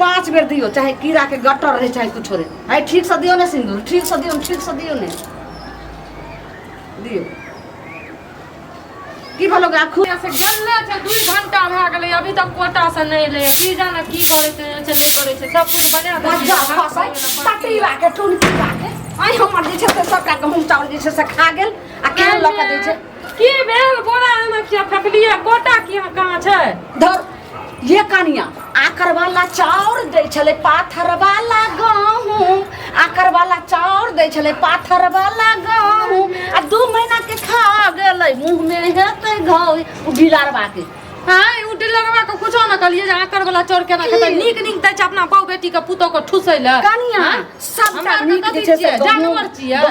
5 बेर दियो, चाहे कीड़ा के गटर रहे चाहे कुछ रहे। है ठीक से दियो ने सिंदूर, ठीक से दियो, ठीक से दियो ने दियो। की भलो आखू से गेले छै 2 घंटा भ गेलै अभी तक कोटा से नहीं ले की जाने की करे छै नहीं करे छै सब कुछ बना दे मजा फसाई तटीवा के टुनकी के आई हमर जे छै से सबका गहूम चावल जे छै से खा गेल आ केहन लक दै छै की भेल बोरा में क्या फेकलिए कोटा की कहां छै धर ये कनिया आकर वाला चाउर दै छले पाथर वाला गहूम आकर वाला चाउर दै छले पाथर वाला गहूम आ 2 महीना के खा गेलै मुंह में हेतै घाव उ बिलारवा के हां उ डिलरवा को कुछो न कलिए जे आकर वाला चाउर केना खेतै नीक नीक दै छै अपना बाऊ बेटी के पुतो को ठुसै ले कनिया सबटा नीक जे छै से जानवर छियै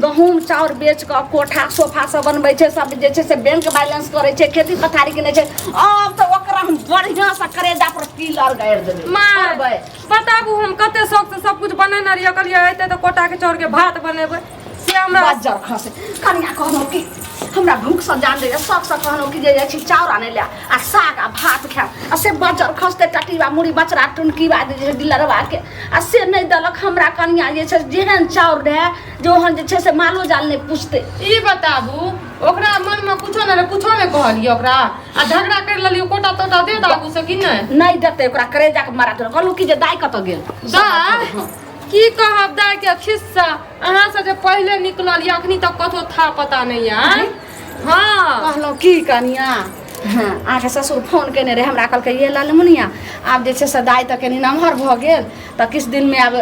गहूम चाउर बेच के कोठा सोफा सब बनबै छै सब जे छै से बैंक बैलेंस करै छै खेती पथारी के नै छै अब त ओकरा हम बढ़िया से करेजा पर पिलर गाड़ देबै मारबै बताबू हम कते शौक से सब कुछ बनेने रहिए कहलिए एते त कोटा के चाउर के भात बनेबै से हमरा बाजार खसे कनिया कहनो कि हमरा भूख से जान दे सब से कहनो कि जे छी चाउर आने ले आ साग आ भात खा आ से बाजार खसते टटीवा मुड़ी बचरा टुनकी बा दे डिलरवा के आ से नहीं दलक हमरा कनिया जे छै जेहन चाउर रहे जोहन जे छै से मालो जाल ने पूछते ई बताबू ओकरा मन में कुछो न कहलिए ओकरा आ झगड़ा कर लेलियो कोटा तोटा दे दाबू से कि नहीं देते ओकरा करेजा के मारा तो कहलू कि जे दाई कत गेल दाई की कहब दाई के खिस्सा अहाँ से जे पहले निकलल या अखनी तक कथो था पता नहीं है हां कहलो की कनिया हां आके ससुर फोन केने रहे हमरा कहल के ये लालमुनिया आब जे छै से दाई त कनी नमहर भ गेल त किस दिन में अब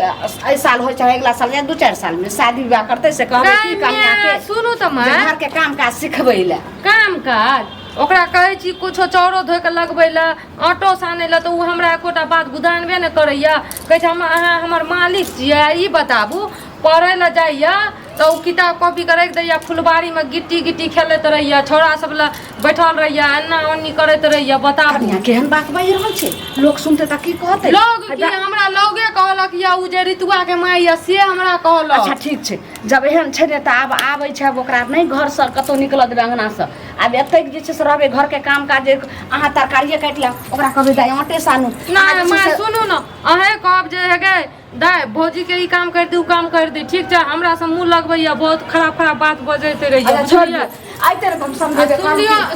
ए साल हो चाहे अगला साल या 2-4 साल में शादी विवाह करते से कहबे की कनिया के सुनू त मैं घर के काम काज सिखबै ले काम काज ओकरा कहै छी कुछो चाउरो धोइ के लगबै ले आटो सानै ले त उ हमरा एकोटा बात गुदानबे न करैया कहै छै हम अहाँ हमर मालिक छियै ई बताबू पढ़ै ले जाइया तो किताब कॉपी के रख दैया फुलबाड़ी में गिट्टी गिट्टी खेलत रहिया छोरा सब ला बैठल रहिया अन्ना अन्नी करत रहिया बताबू कनिया केहन बात बहि रहल छै लोग सुनते त की कहते लोग की हमरा लोगे कहलक या उ जे ऋतुआ के माई या से हमरा कहलक अच्छा ठीक छै जब एहन छै ने त आब आबै छै ओकरा नहीं घर से कतो निकल देबे अंगना से आब एतै जे छै से रहबे घर के काम काज अहाँ तरकारिए काट ले ओकरा कहबे दाई आटे सानू ना मां सुनू न अहे कहब जे हेगे दाई भौजी के ई काम कर दू काम कर दे ठीक छै हमरा से मुंह लगबैया बहुत खराब खराब बात बजैते रहिया बुझलिए आइते हम समझेबे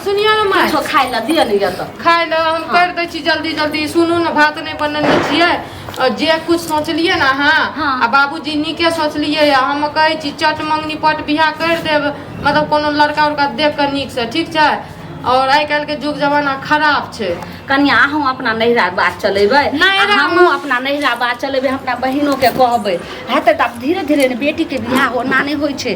सुनियो न मां कुछ खाइ ला दिय नहीं त खाइ ला हम कर दै छी जल्दी जल्दी सुनू न भात नहीं बनने छियै और जे कुछ सोचलिए ना हां आ बाबूजी नीके सोचलिए हम कहै छी चट मंगनी पट बियाह कर देब मतलब कोनो लड़का उड़का देख के नीक से ठीक छै और आई काल के जुग जमाना खराब छै कनिया हम अपना नहिरा बात चलेबै हम अपना नहिरा बात चलेबै अपना बहिनो के कहबै हेतै त धीरे धीरे ने बेटी के बियाह ओना नहीं होय छै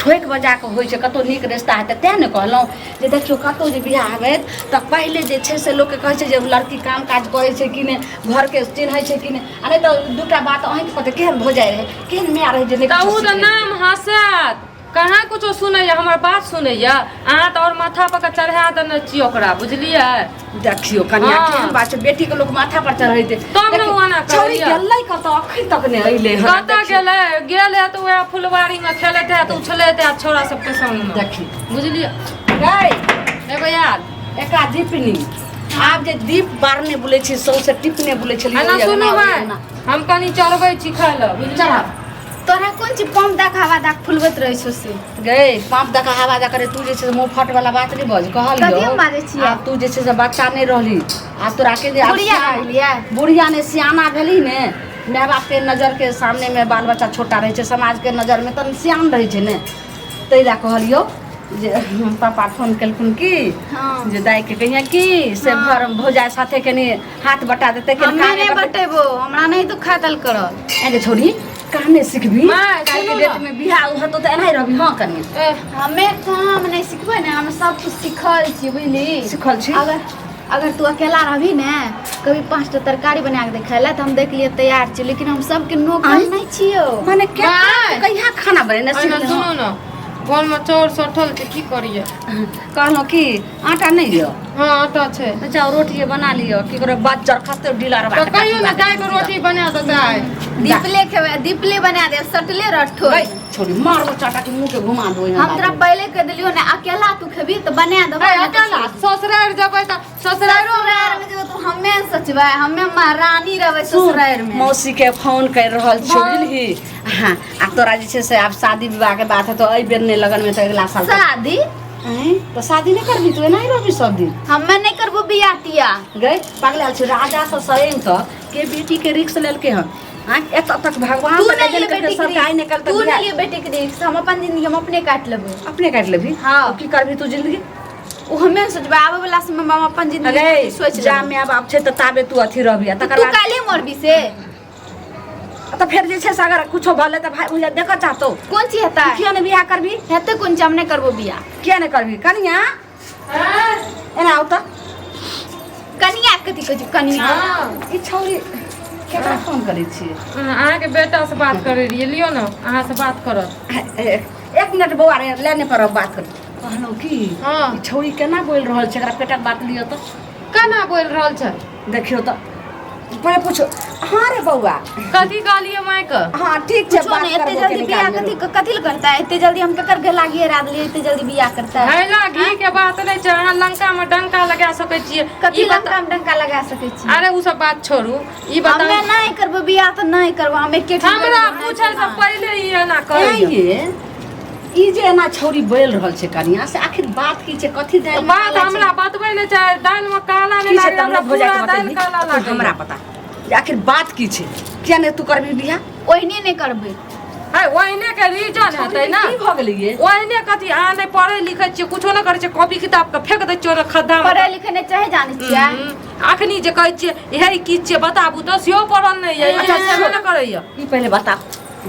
ठोक बजा के होय छै कतो नीक रिश्ता हेतै तै ने कहलौ जे देखियो कतो जे बियाह हेत त पहिले जे छै से लोग के कहै छै जे लड़की काम काज करै छै कि ने घर के चिन्है छै कि ने आ नहीं त दूटा बात अहीं के पते केहन भ जाय रहे केहन माय रहे जे नहीं त उ त नाम हसत कहाँ कुछो सुनैया हमर बात सुनैया अहाँ तो और माथा पर के चढ़ा देने छी ओकरा बुझलिए देखियो कन्या केहन बात छै बेटी के लोग माथा पर चढ़ैते तब न वाना करिया गेलै कत अखन तक ने अइले कत गेल है तो वह फुलवारी में खेलैत है तो उछलैत है छोरा सब के संग में देखी बुझलिए गई एगो याद एका दीपनी आप जे दीप बारने बोले छी सौ से टिपने बोले छलिए ना सुनो हम कनी चढ़बै छी खाय ल बुझलिए तोरा कोन ची पंप देखावा देख फुलबत रहै छौ से गए पंप देखा हवा जा करे तू जे छै मुंह फट वाला बात नहीं बज कहलियो कथि मारे छी आ तू जे छै से बच्चा नहीं रहली आ तोरा के जे बुढ़िया रहलिए बुढ़िया ने सियाना भेली ने माय बाप के नजर के सामने में बाल बच्चा छोटा रहे छै समाज के नजर में त सियान रहे छै ने तै ला कहलियो जे पापा फोन केलखुन की जे दाई के कहिया की से घर भौजाई साथे कनी हाथ बटा देते के काने बटेबो हमरा नहीं तो खातल करल एगे छोड़ी काने सिखबी काल के डेट में बियाह होतो त एनाही रहबी हां कनी हमें काम नहीं सिखबै ने हम सब कुछ सिखल छी बुझली सिखल छी अगर तू अकेला रहबी ने कभी 5 टा तरकारी बना के देखाइला त हम देख लिए तैयार छी लेकिन हम सब के नौकर नहीं छियो माने क्या कहिया खाना बने सीख ले सुनो न घर में चाउर सठल छै की करिए कहलो की आटा नहीं लियो हां आटा छै अच्छा रोटी बना लियो की करे बाजार खाते ढीला रहा तो कहियो ना दाई के रोटी बना दे दाई दीपले बना दे सटले रठो गई छोड़ी मारो चाटा के मुंह के घुमा दो हम तोरा पहले कह दिलियो ना अकेला तू खेबी तो बना दो अकेला ससुराल जबै त ससुराल ससुराल में तो हमें सचबा हमें महारानी रहबै ससुराल में मौसी के फोन कर रहल छोड़िलही हां आ तोरा जे छै से अब शादी विवाह के बात है तो अई बेर ने लगन में तो अगला साल शादी तो शादी नहीं करबी तू नहीं रहबी सब दिन हमें नहीं करबो बियातिया गई पागल छै राजा से सैन त के बेटी के रिक्स लेलके हन हां एत तक भगवान तू बता नहीं देलके बेटी सब गाय निकल तू नहीं लिए बेटी के रिक्स हम अपन जिंदगी हम अपने काट लेबो अपने काट लेबी हाँ। तो की करबी तू जिंदगी ओ हमें सोचबा आवे वाला समय में हम अपन जिंदगी अरे सोच जा मैं अब छै त ताबे तू अथी रहबी तू तकर बाद काले मरबी से तो फिर जे छै से अगर कुछो भले त भाई मुझे देख चाहतो कौन चीज हेता किया ने बियाह करबी हेते कौन चीज हम नहीं करबो बियाह किया ने करबी कनिया एना आउ त कनिया कथी कहै छै कनिया ई छौरी केकरा फोन करै छी अहाँ के बेटा से बात करे रहिए लियो ना अहाँ से बात करत एक मिनट बौआ रे लेने पर बात कर कहलौ की हां ई छौरी केना बोल रहल छै एकरा पेटक बात लियो त केना बोल रहल छ देखियो त पहिले पूछो हां रे बौआ कथी कहलिए माय क हां ठीक छै कुछो बात नहीं इतने करबो जल्दी बियाह कथी ल करता है इतने जल्दी हम केकर घर लागी हरा दिए इतने जल्दी बियाह करता है हैला घी के बात नहीं छै अहाँ लंका में डंका लगा सकै छियै कथी ई लंका में डंका लगा सकै छी अरे उ सब बात छोड़ू ई हमें बताओ नहीं करबो बियाह तो नहीं करबो हम एके हमरा पूछे से पहले ही ना करिए ये ई जे एना छौरी बोल रहल छै कनिया से आखिर बात की छै कथी दाल बात हमरा बतबै ने चाहे दाल में काला नहीं लागे हमरा भोजा पूरा के दाल काला बताई लागे हमरा पता जे आखिर बात की छै किया ने तू करबी बियाह ओहिने नहीं करबे है ओहिने के रीजन हेतै ना की भ गेलै ये ओहिने कथी अहाँ नहीं पढ़े लिखे छियै कुछो नहीं करे छियै कॉपी किताब के फेंक दै छियै खद्दा में पढ़े लिखे नहीं चाहे जाने छियै अखनी जे कहै छियै इहे की छियै बताबू तो सेहो पढ़ल नहीं है अच्छा सेहो नहीं करैया ई पहले बता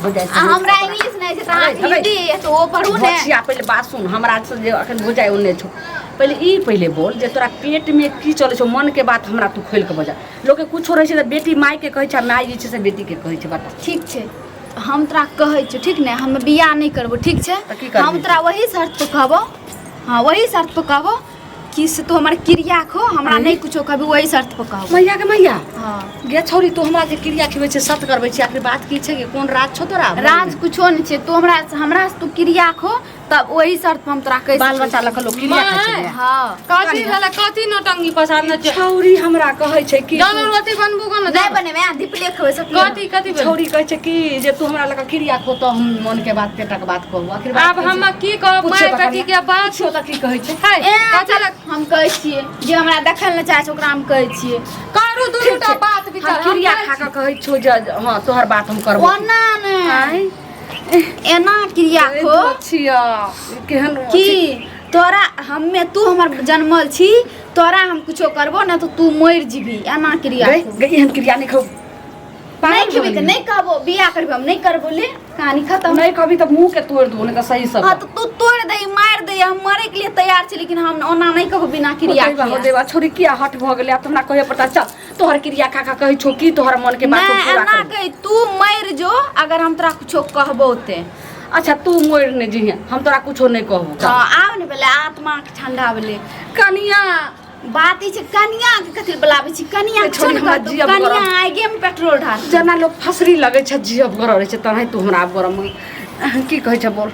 भोजा हमरा इंग्लिश नहीं छै त हिंदी तो वो पढ़ू ने बचिया पहले बात सुन हमरा से जे अखन बुझाय ओने छौ पहले ई पहले बोल जे तोरा पेट में की चले छौ मन के बात हमरा तू खोल के बजा लोग के कुछो रहे छै त बेटी माय के कहै छै माय जे छै से बेटी के कहै छै बता ठीक छै हम तोरा कहै छियौ ठीक ने हम बियाह नहीं करबो ठीक छै त की करबी? हम तोरा वही शर्त पे कहबो हां वही शर्त पे कहबो कि से तू हमर क्रिया खो हमरा नहीं कुछो कहबी वही शर्त पे कहबो मैया के मैया हां गे छौरी तू हमरा जे क्रिया खिबै छै सत करबै छै आखिर बात की छै कि कोन राज छौ तोरा राज कुछो नहीं छै तू हमरा से तू क्रिया खो तब वही शर्त पे हम तोरा कह बाल बच्चा लक लोग क्रिया खाइ छै हां कथी भेलै कथी नौटंगी पसंद छै छौरी हमरा कहै छै कि दाल रोटी बनबू को ना नहीं बने मैं दीपले खो सब कथी कथी भेलै छौरी कहै छै कि जे तू हमरा लक क्रिया खो तो हम मन के बात पेटक बात कहू आखिर अब हम की कहब माय कथी के बात छौ त की कहै छै है कथी लग हम कहै छियै जे हमरा देखल न चाहे छै ओकरा हम कहै छियै करू दुनुटा बात विचार हम क्रिया खा के कहै छौ जे हां तोहर बात हम करबो ओना नहीं एना क्रिया खो छिया केहन कि तोरा हमें तू हमर जन्मल छी तोरा हम कुछो करबो ना तो तू मर जीबी एना क्रिया गई गई एहन क्रिया नहीं खाऊ नहीं खेबे के नहीं कहबो बियाह करबो हम नहीं करबो ले कहानी खत्म नहीं कभी तो मुंह के तोड़ दो नहीं तो सही सब हां तो तू तोड़ दे मार दे हम मरे के लिए तैयार छी लेकिन हम ओना नहीं कहबो बिना क्रिया हो के देवा छोरी किया हट भ गेलै अब हमरा कहे पता चल तोहर क्रिया खा खा कहै छौ की तोहर मन के बात नहीं पूरा एना कर कही तू मर जो अगर हम तोरा कुछो कहबो ते अच्छा तू मोर ने जी हम तोरा कुछो नहीं कहू हां आव ने बेले आत्मा के ठंडा बेले कनिया बात ई छै कनिया के कथि बुलाबै छी कनिया ए, छोड़ी, छोड़ हमरा कनिया जियब गरम। आगे में पेट्रोल ढाल जना लोग फसरी लगे छै जियब गर रहे छै तनाहि तू हमरा अब गरम की कहै छै बोल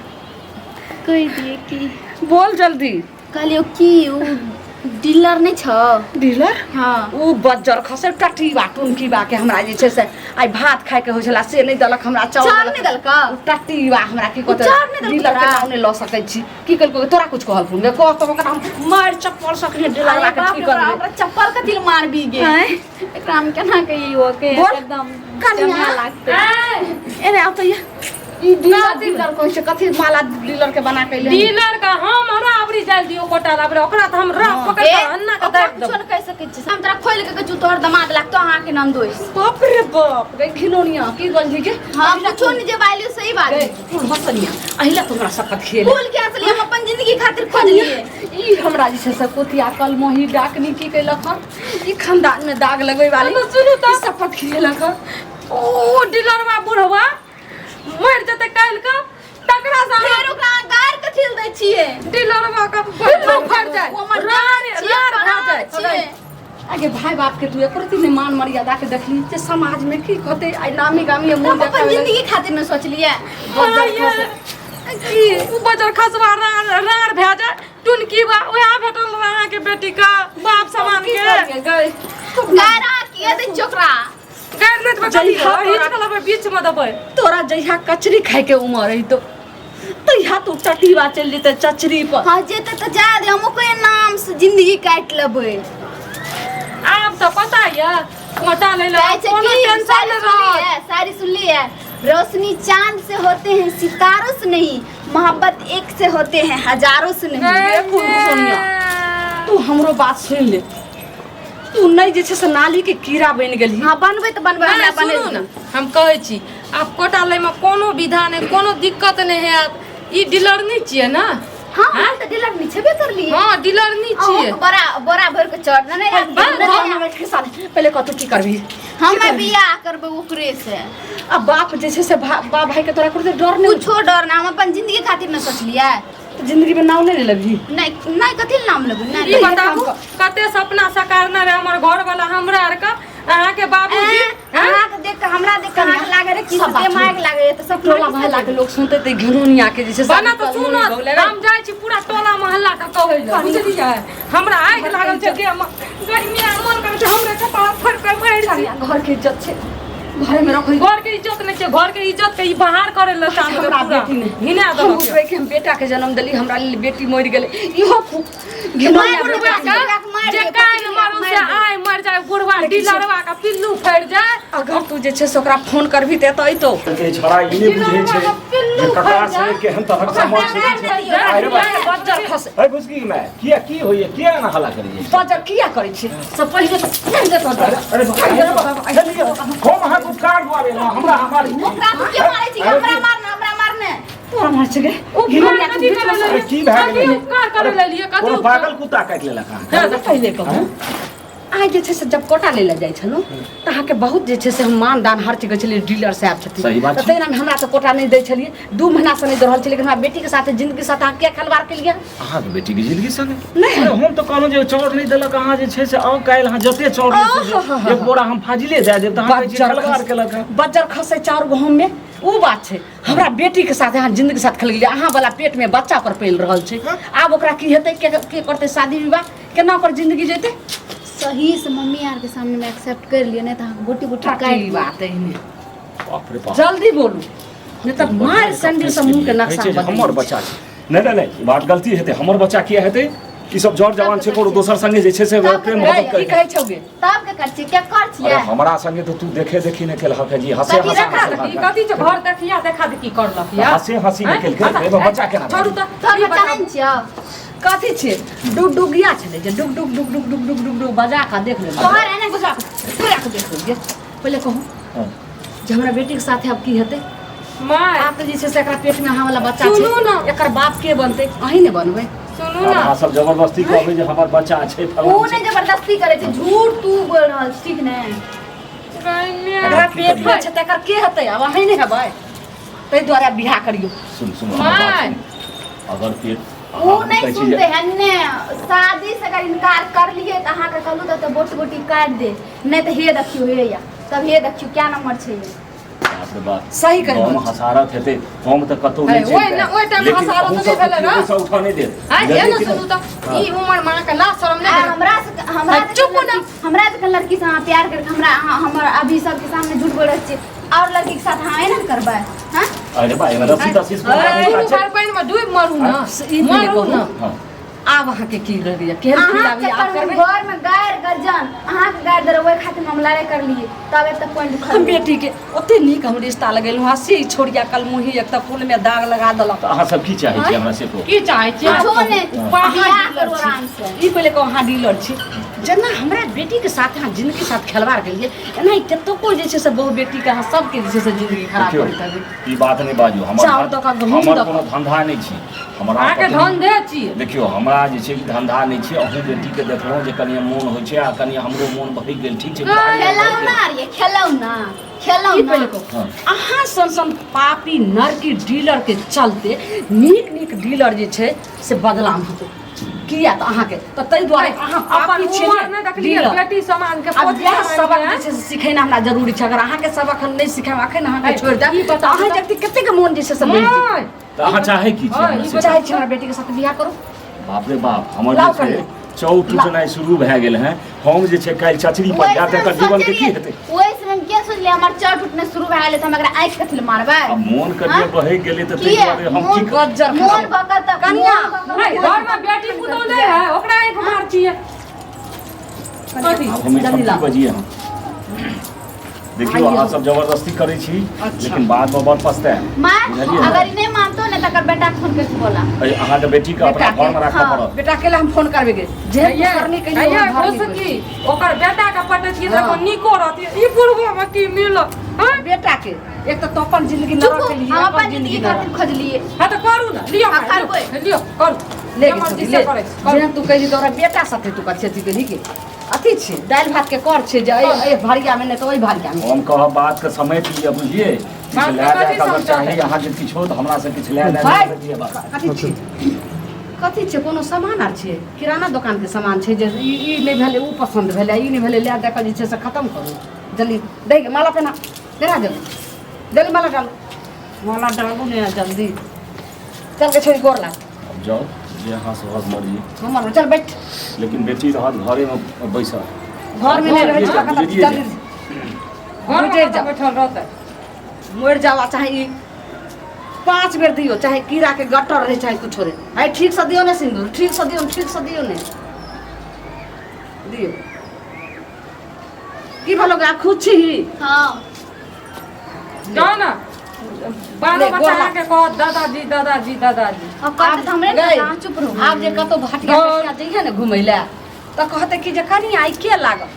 कह दिए कि बोल जल्दी कहलियो कि उ डीलर नहीं छ डीलर हां उ बज्जर खसे टटी बाटुन की बा के हमरा जे छै से आई भात खाए के होइ छला से नहीं दलक हमरा चाउर चार नहीं दलका टटी बा हमरा की कहते चाउर नहीं दलक डीलर के तोरा? नाम नहीं ल सकै छी की कल को तोरा कुछ कहल फुन कह तो ओकरा हम मार चप्पल सकने डीलर ला के की करबे ओकरा चप्पल के दिल मार भी गे हैं? एकरा हम केना कही हो के बोल। एकदम कनिया। चंगा लागते एने आउ त ये ई डीलर कहै छै कथी माला डीलर के बना के ले डीलर का हम हमरा अबरी जाल दियो कोटा लाबरे ओकरा त हम रख पकड़ के अन्ना के दे कुछो नहीं कह सकै छी हम तोरा खोल के कछु तोहर दामाद लागतो अहाँ के नाम दोइस बाप रे बाप गे खिलौनिया की गंजी के हां कुछो नहीं जे बाइलियो सही बात गे है तू हसनिया अहिला तोरा सकत खेल फूल के असली हम अपन जिंदगी खातिर खोज लिए ई हमरा जे छै से कोतिया कल मोही डाकनी की कैलक हन ई खानदान में दाग लगै वाली सुनू त सपत खेलक हन ओ डीलर में बुढ़वा मर जते काल का तकरा से फेर ओकरा गार के थिल दै छिए डीलर में का फट जाए ओ हमर रार छिए रार बना खा जाए छिए आगे भाई बाप के तू एक प्रति में मान मर्यादा के देखली जे समाज में की कहते आई नामी गामी मुंह हम अपन जिंदगी खातिर न सोचलिए उ बजर खसवा रार भे जा टुनकी बा ओया भेटल अहाँ के बेटी का बाप समान के गारा किए दे चोकरा गाड़ ले बच्चा हिच कलबे बीच में दबे तोरा जइहा कचरी खाए के उमर है तो यहाँ तू टटीवा चल जेते चचरी पर हां जेते त जा दे हमको के नाम से जिंदगी काट लेबे आप तो पता है कोटा ले लो कोनो टेंशन न रहो सारी सुन ली है रोशनी चांद से होते हैं सितारों से नहीं मोहब्बत एक से होते हैं हजारों से नहीं सोनिया तू हमरो बात सुन ले तू नहीं जे से नाली के कीड़ा बन गेली हां बनबे त बनबे हमरा बने ना हम कहै छी आप कोटा ले में कोनो विधा नहीं कोनो दिक्कत नहीं है आप ई डीलर नहीं छिए ना हां हम त डीलर नहीं छबे कर लिए हां डीलर नहीं छिए बड़ा बड़ा भर के चढ़ नहीं पहले कतु की करबी हम बियाह करबे ओकरे से अब बाप जैसे से बा भाई के तोरा करते डर नहीं कुछो डर ना हम अपन जिंदगी खातिर न सोचलिए जिंदगी में नाव नहीं लेबी नहीं नहीं कथि नाम लेबे ई नहीं बताबू कते सपना साकार न रे हमर घर वाला हमरा आर का अहाँ के बाबूजी अहाँ के देख के हमरा देख के आंख लागे रे किस के माइक लागे त सब टोला मोहल्ला के लोग सुनते ते घिनोनिया के जैसे बना तो सुनो हम जाय छी पूरा टोला मोहल्ला का कहै ले बुझलियै हमरा आइ लागल छै के गर्मी मन करे छै हमरे कपाल फड़ के मारि दी घर के इज्जत छे घर में रखो घर के इज्जत नहीं छै घर के इज्जत के ई बाहर करे ले चाह हमरा बेटी ने हिना हम दो उसरे के हम बेटा के जन्म देली हमरा लिए बेटी मर गेले इहो घिनोनिया बुढ़वा का जे कान मारू से आइ मर जाए बुढ़वा डीलरवा का पिल्लू फड़ जाए अगर तू जे छे से ओकरा फोन करबी ते तई तो के छड़ा इने बुझे छै जे ककार से केहन तरह समझ छै अरे बज्जर खस अरे बुझकी मैं की होइए किया ना हल्ला करिए बज्जर किया करे छे सब पहिले तो अरे हम हाथ उपकार दुआरे ना हमारी ओकरा तू के मारे छी हमरा मारने तोरा मार छे ओ घिनोनिया के बीच में अरे की भए गेलै उपकार करे ले लिए कथि कोनो पागल कुत्ता काट लेला का पहिले कहू आइ जे छे से जब कोटा ले जाय छनु त अहाँ के बहुत जे छे से हम मान दान हर चीज छलिए डीलर साहब छथिन सही बात त तेना में हमरा तो कोटा नहीं दै छलिए 2 महीना से नहीं रहल छलिए लेकिन हमरा बेटी के साथ जिंदगी के साथ अहाँ के खलवार के लिए अहाँ के बेटी के जिंदगी संगे नहीं हम तो कहलो जे चौर नहीं देलक अहाँ जे छै से आउ काल अहाँ जते चौर एक बोरा हम फाजिले दे देब त अहाँ के खलवार केलक बज्जर खसे 4 गो हम में वो बात छे हमरा बेटी के साथ अहाँ जिंदगी के साथ खेल गेलिए अहाँ वाला पेट में बच्चा पर पेल रहल छै आब ओकरा की हेतै के करते शादी विवाह केना ओकर जिंदगी जेतै सही से मम्मी यार के सामने में एक्सेप्ट कर लिए नहीं तो गोटी गोटी काट काट बात है इन्हें बाप रे बाप जल्दी बोलू नहीं तो मार सैंडल से मुंह के नक्शा छै जे बदल हमर बच्चा छै नहीं बात गलती हेतै हमर बच्चा किया हेतै ई सब जड़ जवान छै कोनो दोसर संगे जे छै से प्रेम मोहब्बत की करे कहै छौगे तब के कर छी क्या कर छी अरे हमरा संगे तो तू देखे देखी ने केलहक जी हंसे कथी हंसा रखा ई कथि छै घर देखिया देखा दे की करलक या हंसे हंसी ने केलकै एमे बच्चा केना छोड़ू त तो बच्चा नहीं छियो कथी छै डुगडुगिया छले जे डुग डुग डुग डुग डुग डुग डुग डुग बजा का देख ले तोहर एने बजा पूरा के देख ले पहले कहू जे हमरा बेटी के साथ अब की हेतै माय आप जे छै से एकरा पेट में अहाँ वाला बच्चा सुनू छै ना। एकर बाप के बनतै अहीं ने बनबै सुनू ना अहाँ सब जबरदस्ती कहबै जे हमर बच्चा छै वो फलाना नहीं जबरदस्ती करे छै झूठ तू बोल रहल छी, ठीक ने एकरा पेट में छै त एकर के हेतै अब अहीं ने हेबै तै दुआरे बियाह करियो सुन माय अगर पेट वो नहीं सुनते हैं ने शादी से अगर इनकार कर लिए तो अहाँ के कहलू तो बोटी बोटी काट दे नहीं तो हे देखियो हे या तब हे देखियो क्या नंबर छै ये सही कहै हम हसारत हेतै हम त कतौ अरे नहीं ओए ना ओए टाइम हसारत नहीं भेलै ना पैसा उठा नहीं दे हां ये ना सुनू त ई उमर मां के लाज शरम नहीं हमरा चुप ना हमरा के लड़की से प्यार करके हमरा हमर अभी सबके सामने झूठ बोल रहल छी और लड़की के साथ हाँ ना करबै हां अरे भाई मेरा सीता सीस अरे बार पानी में डूब मरू ना ई मरू ना हां आब अहाँ के की रहिए केहन खिलाबी आप करबै घर में गायर गर्जन अहाँ के गायर दर ओइ खातिर हम लड़ाई कर लिए तब तक पॉइंट हम बेटी के ओते नीक हम रिश्ता लगेलु हसी छोड़िया कल मुही एक त फूल में दाग लगा देलक अहाँ सब की चाहै छी हमरा से को की चाहै छी छोने बियाह करू छी आराम से ई पहले को अहाँ डीलर छी जेना हमरा बेटी के साथ अहाँ जिंदगी के साथ खिलवाड़ केलिए एना कतो को जे छै से बहु बेटी के अहाँ सबके जे छै से जिंदगी खराब कर देबै ई बात नहीं बाजू चाउर दऽ कऽ गहूँम हमर दऽ कोनो धंधा नहीं छी हमरा अहाँ के धंधे छी देखियो हमरा जे छै धंधा नहीं छै अहूँ बेटी के देखलहुँ जे कनी मोन होइ छै आ कनी हमरो मोन भरि गेल ठीक छै खेलौ ना ई पहले को अहाँ सन पापी नरकी डीलर के चलते नीक नीक डीलर जे छै से बदलाम होतै किया तो अहाँ के तो तै द्वारे अहाँ अपन उमर में देखलिए बेटी समान के अब यह सबक जे छै से सिखेना हमरा जरूरी छै। अगर अहाँ के सबक हम नहीं सिखाम अखन अहाँ के छोड़ दे ई बता अहाँ जति कते के मोन जे छै से बढ़ि जेतै। तो अहाँ चाहे की छी चाहे छी हमरा बेटी के साथ बियाह करू। बाप रे बाप हमर जे छै चौठ टूटनाइ शुरू भए गेल हैं। हम जे छै काल्हि चचरी पर जात एकर जीवन के की हेतै। ओइ समय में के सोचले हमर चट उठने शुरू भए गेलै त हम एकरा आँख कथि मारबै। अब मन के जे बहि गेलै त तै दुआरे हम की गज्जर मोन बकत कन्या घर में बेटी पुतौ नहीं है ओकरा एक मार छिए। कथी अब हमें जल्दी ला। सब बजिए हम देखियो अहाँ सब जबरदस्ती करै छी लेकिन बाद में बहुत पछताए। मां बुझलियै? अगर इने मानतो ने तकर बेटा फोन के बोला अहाँ के बेटी के अपना घर में राखऽ पड़त। बेटा के लिए हम फोन करबे गे जे करनी के लिए ये हो सकी ओकर बेटा का पटकी त निको रहती ई बुढ़वा में की मिल हां बेटा के एक तो अपन जिंदगी नरक के लिए हम अपन जिंदगी खातिर खोजलिए। हां तो करू ना लियो हाँ, करबै। लियो करू ले मर्जी ले से करै जे तू कहि तोरा बेटा साथे तू कर छती के के अथी छै दाल भात के कर छै जे ए भरिया में ने तो ओइ भरिया में हम कहब बात के समेट लिया बुझिए किछ बात लए के जाए अगर कथी चाही अहाँ के किछ हो तो हमरा से किछ लए भाई जाए दिए बात। कथी छै कथी छै कोनो सामान आर छै किराना दुकान के सामान छै जे ई नहीं भेले ऊ पसंद भेले ई नहीं भेले ले दे के जे छै से खत्म करू जल्दी दे के माला पहना देना जल्दी माला डालो माला डालो ने जल्दी चल के छोरी गोर ला अब जाओ जे अहाँ से हद मर्जी हमर चल बैठ लेकिन बेटी रहत घरे में बैसल। घर में नहीं रहे हाँ, कतऽ बुझलिए चल घर बैठ में जा बैठल रहतै मर जावा चाहे ई 5 बेर दियो चाहे कीड़ा के गट्टर रहे चाहे कुछ रहे आई ठीक से दियो ने सिंदूर ठीक से दियो ने दियो की भलो गा खुद छी हां जाओ ना बालो ले, बच्चा गोला। के कहो दादाजी दादाजी दादाजी अब कहते हमरे गई। ना चुप रहो। आब जे कतो भाटिया पेटिया जइहे ने घुमै ले त कहते कि जे कनी आई के लागल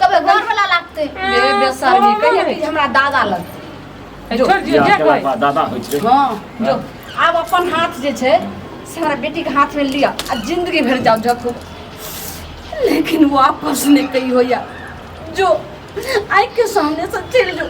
कबे घर वाला लागते बे बेसरमी कहिए कि हमरा दादा लग छोड़ दियो बियाह जे केला कोई बाद दादा होइ छै। हां जो आब अपन हाथ जे छै से हमरा बेटी के हाथ में लिया आ जिंदगी भर जाओ जखो लेकिन वापस नहीं कही होया जो आई के सामने से चल जो